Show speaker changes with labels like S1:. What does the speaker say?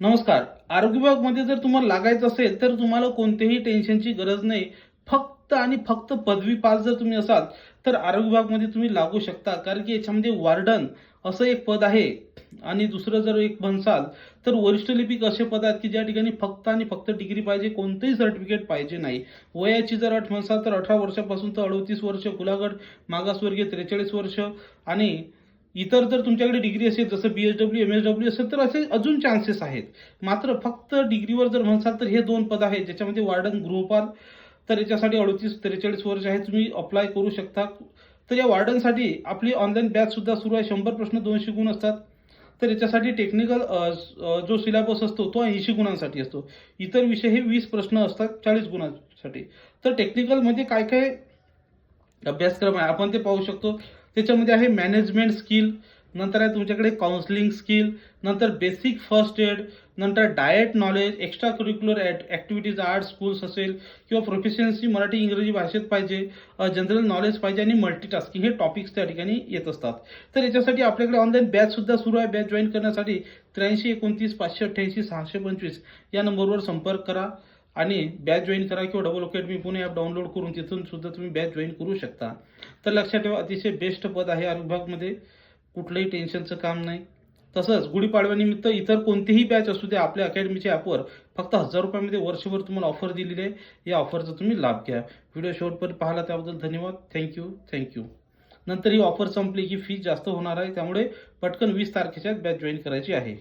S1: नमस्कार. आरोग्य विभागामध्ये जर तुम्हाला लागायचं असेल, तर तुम्हाला कोणत्याही टेन्शनची गरज नाही. फक्त आणि फक्त पदवी पास जर तुम्ही असाल, तर आरोग्य विभागामध्ये तुम्ही लागू शकता. कारण की याच्यामध्ये वार्डन असं एक पद आहे आणि दुसरं जर एक म्हणसाल, तर वरिष्ठ लिपिक असे पद आहेत, की ज्या ठिकाणी फक्त आणि फक्त डिग्री पाहिजे, कोणतंही सर्टिफिकेट पाहिजे नाही. वयाची जर अट म्हणसाल, तर 18 वर्षापासून तर 38 वर्ष, कुलागट मागासवर्गीय 43 वर्ष आणि इतर जर तुमच्याकडे डिग्री असेल जसं बी-एस-डब्ल्यू, एम-एस-डब्ल्यू असेल तर असे अजून चान्सेस आहेत. मात्र फक्त डिग्रीवर जर म्हणसाल तर हे 2 पद आहेत ज्याच्यामध्ये वार्डन, गृहपाल. तर याच्यासाठी 38-43 वर्ष आहे, तुम्ही अप्लाय करू शकता. तर या वॉर्डनसाठी आपली ऑनलाईन बॅच सुद्धा सुरू आहे. 100 प्रश्न 200 गुण असतात. तर याच्यासाठी टेक्निकल जो सिलेबस असतो तो 80 गुणांसाठी असतो. इतर विषय हे 20 प्रश्न असतात 40 गुणांसाठी. तर टेक्निकलमध्ये काय काय अभ्यासक्रम आहे आपण ते पाहू शकतो. त्याच्यामध्ये आहे मॅनेजमेंट स्किल, नंतर आहे तुमच्याकडे काउन्सिलिंग स्किल, नंतर बेसिक फर्स्ट एड, नंतर diet knowledge, extra curricular activities, art schools असेल किंवा प्रोफिशियन्सी मराठी इंग्रजी भाषेत पाहिजे, जनरल नॉलेज पाहिजे आणि मल्टीटास्किंग हे टॉपिक्स त्या ठिकाणी येत असतात. तर याच्यासाठी आपल्याकडे ऑनलाईन बॅच सुद्धा सुरू आहे. बॅच जॉईन करण्यासाठी 83 29 588 625 या नंबरवर संपर्क करा आणि बॅच जॉईन करा किंवा double academy Pune app download करून तिथून सुद्धा तुम्ही बॅच जॉईन करू शकता. तर लक्षात ठेवा, अतिशय बेस्ट पद आहे आरोग्य विभागमध्ये. कुठलंही टेन्शनचं काम नाही. तसंच गुढीपाडव्यानिमित्त इतर कोणतीही बॅच असू द्या, आपल्या अकॅडमीच्या ॲपवर फक्त ₹1000 वर्षभर तुम्हाला ऑफर दिलेली आहे. या ऑफरचा तुम्ही लाभ घ्या. व्हिडिओ शेवटपर्यंत पाहिला त्याबद्दल धन्यवाद. थँक्यू. नंतर ही ऑफर संपली की फीस जास्त होणार आहे, त्यामुळे पटकन 20 तारखेच्या बॅच जॉईन करायची आहे.